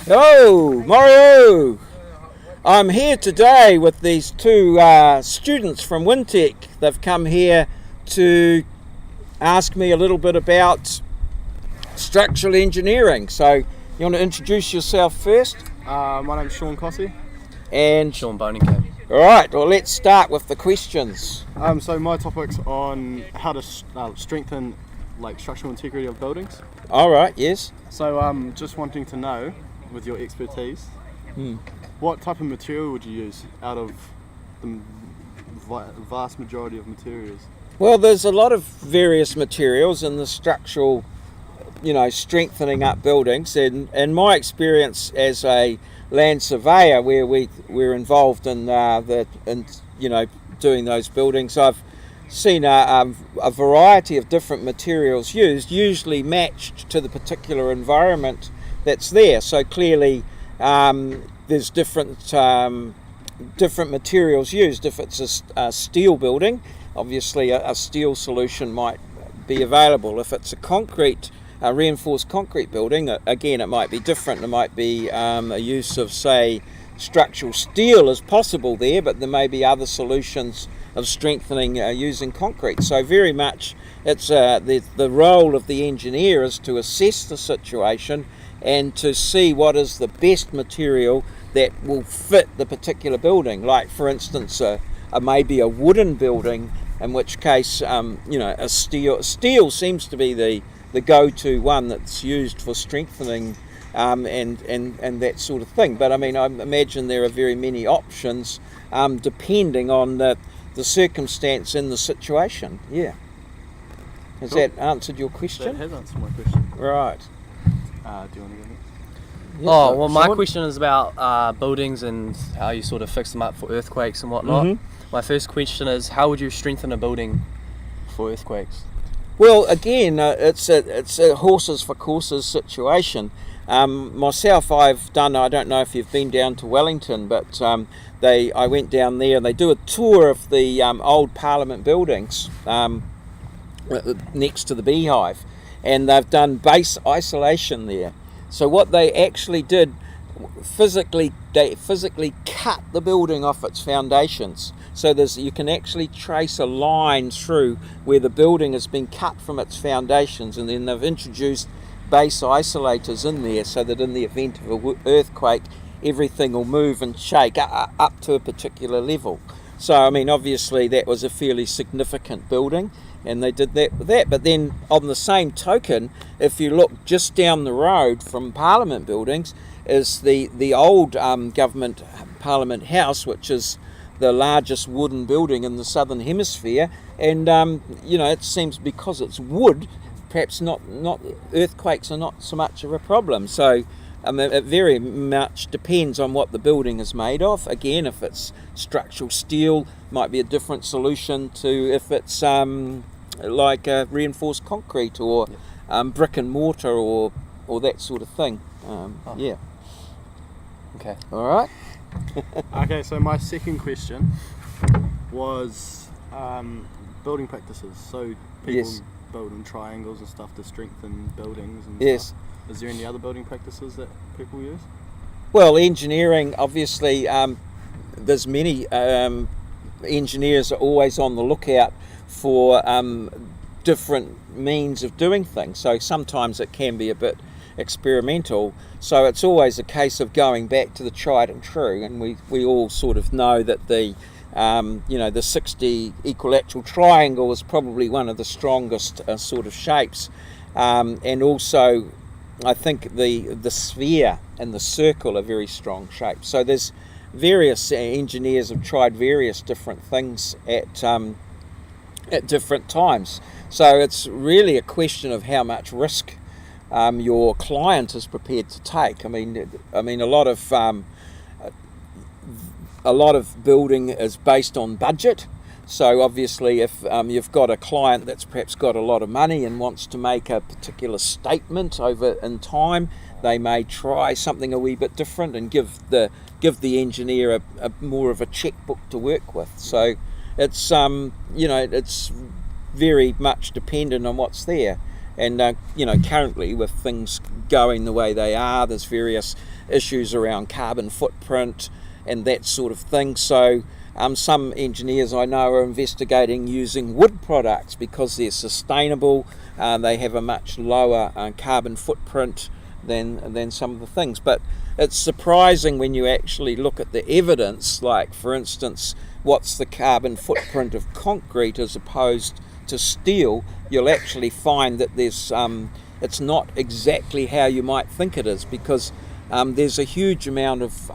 Oh, maurieo! I'm here today with these two students from Wintec. They've come here to ask me a little bit about structural engineering. So, you want to introduce yourself first? My name's Sean Cossey. And Sean Boningcam. all right, well, let's start with the questions. So my topic's on how to strengthen structural integrity of buildings. All right, yes. So just wanting to know, with your expertise, what type of material would you use out of the vast majority of materials? Well, there's a lot of various materials in the structural, strengthening up buildings. And my experience as a land surveyor, where we're involved in doing those buildings, I've seen a variety of different materials used, usually matched to the particular environment that's there. So clearly, there's different materials used. If it's a steel building, obviously a steel solution might be available. If it's a reinforced concrete building, again, it might be different. There might be a use of, say, structural steel is possible there, but there may be other solutions of strengthening using concrete. So very much it's the role of the engineer is to assess the situation and to see what is the best material that will fit the particular building. Like, for instance, maybe a wooden building, in which case a steel seems to be the go-to one that's used for strengthening and that sort of thing. But I mean, I imagine there are very many options depending on the circumstance in the situation. Yeah. Has that answered your question? That has answered my question. Right. Do you want to go next? Oh, well, my question is about buildings and how you sort of fix them up for earthquakes and whatnot. Mm-hmm. My first question is, how would you strengthen a building for earthquakes? Well, again, it's a horses for courses situation. Myself, I don't know if you've been down to Wellington, but I went down there and they do a tour of the old Parliament buildings next to the Beehive, and they've done base isolation there. So what they actually did, they physically cut the building off its foundations. So you can actually trace a line through where the building has been cut from its foundations, and then they've introduced base isolators in there so that in the event of an earthquake, everything will move and shake up to a particular level. So, I mean, obviously that was a fairly significant building, and they did that with that. But then on the same token, if you look just down the road from Parliament buildings, is the old government Parliament House, which is the largest wooden building in the southern hemisphere. And, it seems because it's wood, perhaps not earthquakes are not so much of a problem. So it very much depends on what the building is made of. Again, if it's structural steel, might be a different solution to if it's like reinforced concrete or brick and mortar or that sort of thing. Yeah. Okay. All right. Okay, so my second question was building practices. So people build in triangles and stuff to strengthen buildings and stuff. Is there any other building practices that people use? Well, engineering, obviously, there's many engineers are always on the lookout for different means of doing things. So sometimes it can be a bit experimental. So it's always a case of going back to the tried and true. And we all sort of know that the 60 equilateral triangle is probably one of the strongest sort of shapes. And also, I think the sphere and the circle are very strong shapes. So there's various engineers have tried various different things at different times. So it's really a question of how much risk your client is prepared to take. I mean, a lot of building is based on budget. So obviously, if you've got a client that's perhaps got a lot of money and wants to make a particular statement over in time, they may try something a wee bit different and give the engineer a more of a checkbook to work with. So it's it's very much dependent on what's there. And currently with things going the way they are, there's various issues around carbon footprint and that sort of thing. So some engineers I know are investigating using wood products because they're sustainable. They have a much lower carbon footprint than some of the things. But it's surprising when you actually look at the evidence, like for instance, what's the carbon footprint of concrete as opposed to steel. You'll actually find that there's it's not exactly how you might think it is, because there's a huge amount of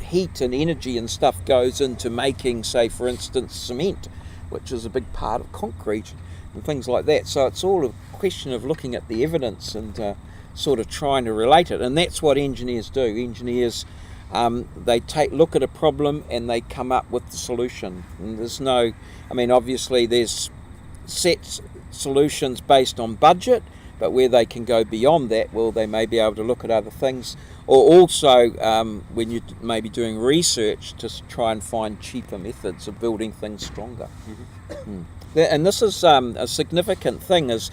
heat and energy and stuff goes into making, say for instance, cement, which is a big part of concrete and things like that. So it's all a question of looking at the evidence and sort of trying to relate it, and that's what engineers do. Engineers, they look at a problem and they come up with the solution. And obviously there's set solutions based on budget, but where they can go beyond that, well, they may be able to look at other things, or also when you may be doing research to try and find cheaper methods of building things stronger. And this is a significant thing, is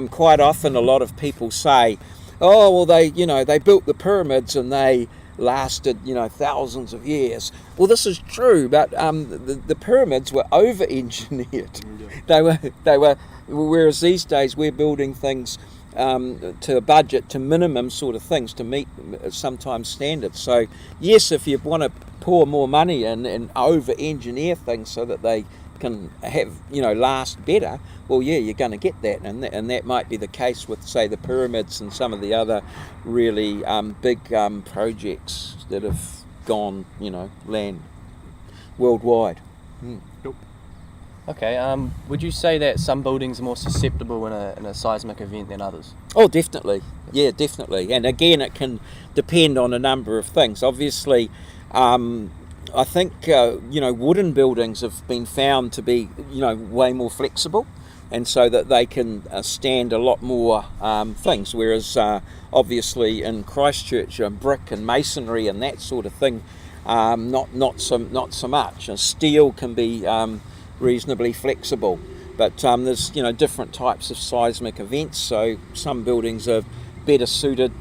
quite often a lot of people say, oh, well, they built the pyramids and they lasted thousands of years. Well, this is true, but the pyramids were over-engineered. They were whereas these days we're building things to a budget, to minimum sort of things, to meet sometimes standards. So yes, if you want to pour more money in and over-engineer things so that they can have last better, well, yeah, you're going to get that, and that might be the case with, say, the pyramids and some of the other really big projects that have gone land worldwide. Yep. Okay, would you say that some buildings are more susceptible in a seismic event than others? Oh, definitely. Yeah, definitely. And again, it can depend on a number of things. Obviously, I think wooden buildings have been found to be way more flexible, and so that they can stand a lot more things. Whereas obviously in Christchurch, brick and masonry and that sort of thing, not so much. And steel can be reasonably flexible, but there's different types of seismic events. So some buildings are better suited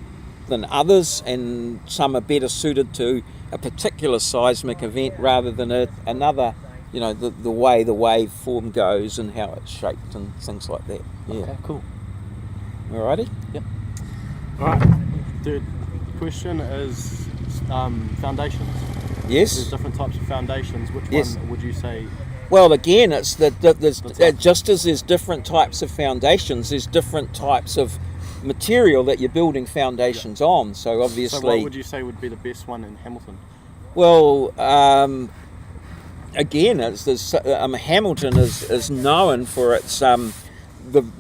than others, and some are better suited to a particular seismic event rather than another. The way the waveform goes and how it's shaped and things like that. Yeah. Okay, cool. Alrighty. Yep. All right. Third question is foundations. Yes. There's different types of foundations. Which one would you say? Well, again, it's just as there's different types of foundations, there's different types of material that you're building foundations on. So obviously. So what would you say would be the best one in Hamilton? Well, again, Hamilton is known for its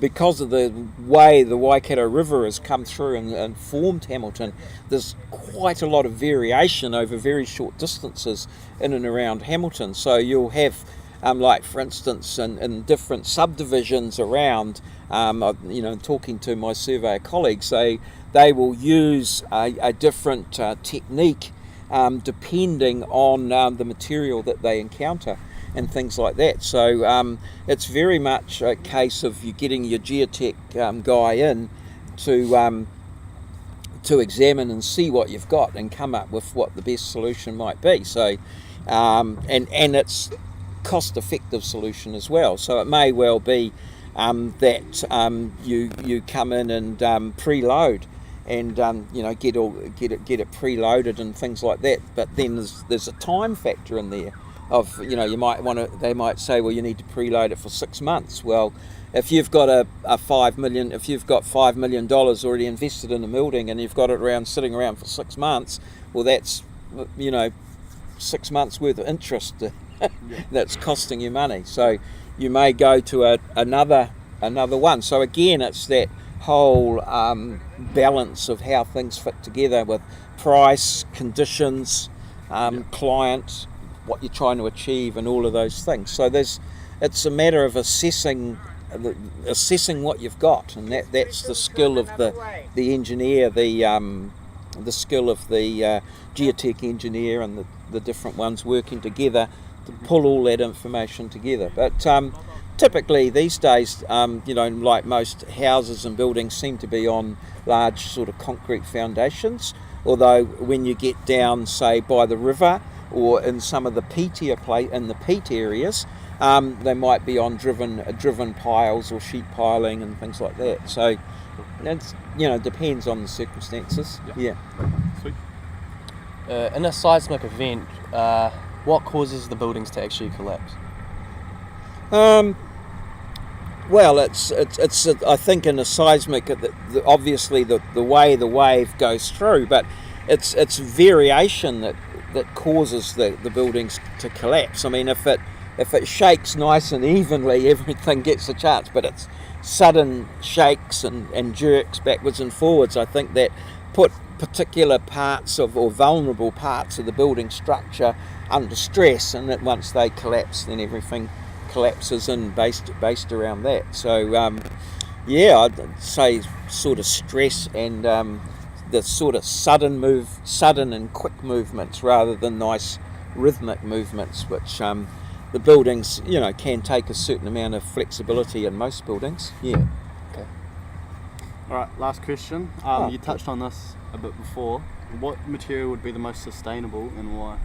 because of the way the Waikato River has come through and formed Hamilton. There's quite a lot of variation over very short distances in and around Hamilton. So you'll have, like for instance, in different subdivisions around, talking to my surveyor colleagues, they will use a different technique depending on the material that they encounter and things like that. So it's very much a case of you getting your geotech guy in to examine and see what you've got and come up with what the best solution might be. So and it's cost-effective solution as well. So it may well be that you come in and preload and get it preloaded and things like that. But then there's a time factor in there of they might say, well, you need to preload it for 6 months. Well, if you've got a $5 million already invested in a building and you've got it sitting around for 6 months, well, that's 6 months worth of interest that's costing you money. So you may go to another one. So again, it's that whole balance of how things fit together with price, conditions, client, what you're trying to achieve, and all of those things. So it's a matter of assessing what you've got, and that's the skill of the engineer, the skill of the geotech engineer and the different ones working together to pull all that information together. But typically these days, like most houses and buildings seem to be on large sort of concrete foundations, although when you get down, say, by the river or in some of the peat areas, they might be on driven piles or sheet piling and things like that. So it's, depends on the circumstances. Yeah. Sweet. In a seismic event, what causes the buildings to actually collapse? Well, it's I think in a seismic, obviously the way the wave goes through, but it's variation that causes the buildings to collapse. I mean, if it shakes nice and evenly, everything gets a chance, but it's sudden shakes and jerks backwards and forwards, I think, that put particular parts or vulnerable parts of the building structure under stress, and that once they collapse, then everything collapses in based around that. So I'd say sort of stress and the sort of sudden and quick movements rather than nice rhythmic movements, which the buildings can take a certain amount of flexibility in most buildings. Okay. All right, last question. You touched on this a bit before. What material would be the most sustainable and why?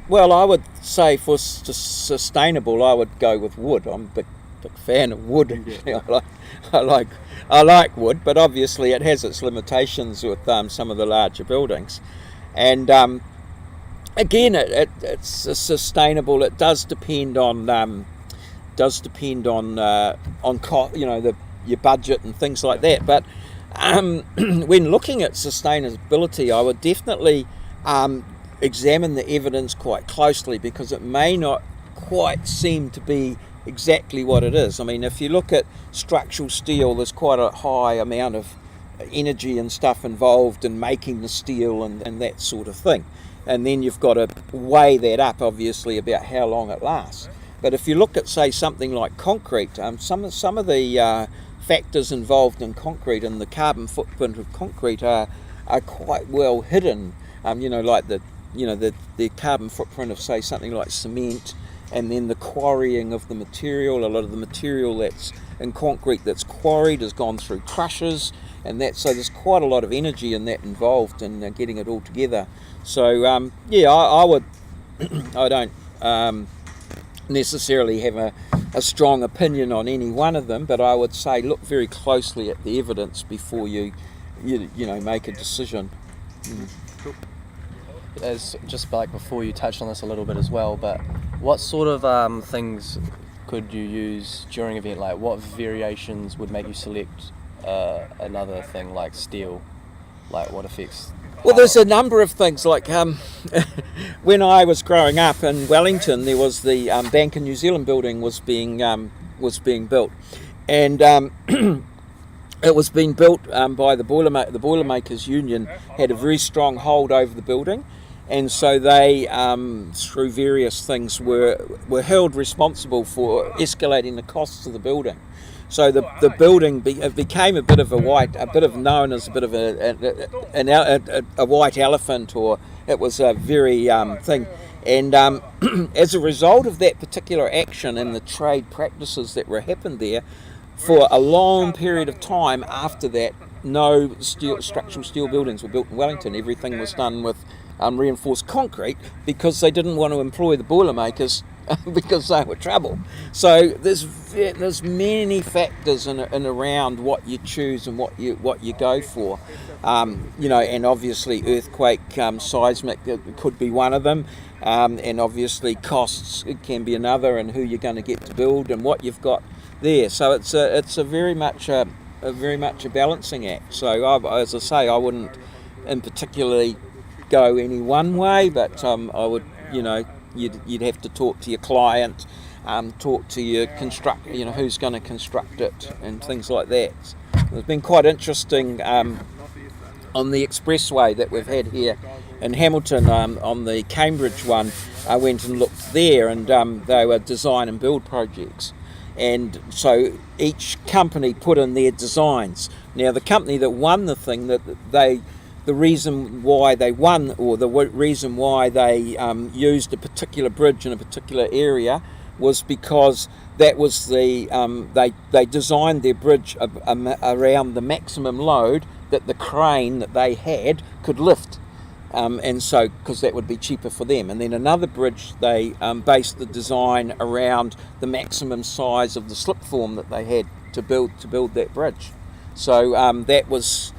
Well, I would say for sustainable, I would go with wood. I'm a big fan of wood. Yeah. I like wood, but obviously it has its limitations with some of the larger buildings. And again, it's sustainable. It does depend on your budget and things like that. But when looking at sustainability, I would definitely examine the evidence quite closely, because it may not quite seem to be exactly what it is. I mean, if you look at structural steel, there's quite a high amount of energy and stuff involved in making the steel and that sort of thing. And then you've got to weigh that up, obviously, about how long it lasts. But if you look at, say, something like concrete, some of the factors involved in concrete and the carbon footprint of concrete are quite well hidden. Like the carbon footprint of, say, something like cement, and then the quarrying of the material. A lot of the material that's in concrete that's quarried has gone through crushers, and so there's quite a lot of energy in that involved in getting it all together. So I would I don't necessarily have a strong opinion on any one of them, but I would say look very closely at the evidence before you make a decision. Cool. As just like before, you touched on this a little bit as well, but what sort of things could you use during an event? Like, what variations would make you select another thing like steel? Like, what affects? Well, there's a number of things. Like when I was growing up in Wellington, there was the Bank of New Zealand building was being built, and it was being built by the Boilermakers Union had a very strong hold over the building. And so they, through various things, were held responsible for escalating the costs of the building. So the building became a bit of known as a bit of a white elephant, or it was a very thing. And as a result of that particular action and the trade practices that were happened there, for a long period of time after that, no structural steel buildings were built in Wellington. Everything was done with reinforced concrete, because they didn't want to employ the Boilermakers because they were trouble. So there's many factors in around what you choose and what you go for. And obviously earthquake, seismic could be one of them, and obviously costs can be another, and who you're going to get to build and what you've got there. So it's a very much a balancing act. So as I say, I wouldn't in particularly go any one way, but I would, you'd have to talk to your client, talk to your constructor, who's going to construct it and things like that. It's been quite interesting on the expressway that we've had here in Hamilton, on the Cambridge one. I went and looked there, and they were design and build projects. And so each company put in their designs. Now the company that won the thing, the reason why they won, or the reason why they used a particular bridge in a particular area, was because that was the they designed their bridge around the maximum load that the crane that they had could lift, and so because that would be cheaper for them. And then another bridge, they based the design around the maximum size of the slip form that they had to build that bridge. So that was,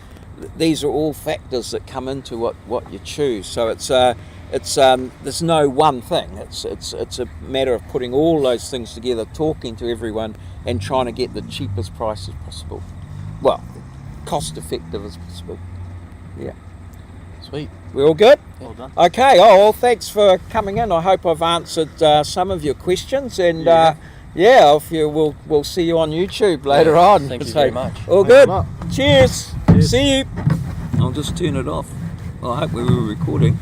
these are all factors that come into what you choose. So it's there's no one thing. It's a matter of putting all those things together, talking to everyone, and trying to get the cheapest price as possible. Well, cost effective as possible. Yeah. Sweet. We're all good? Well done. Okay. Oh, well, thanks for coming in. I hope I've answered some of your questions, and we'll see you on YouTube later on. Thank you very much. All Thanks good. a lot. Cheers. Cheers. See you. I'll just turn it off. Well, I hope we were recording.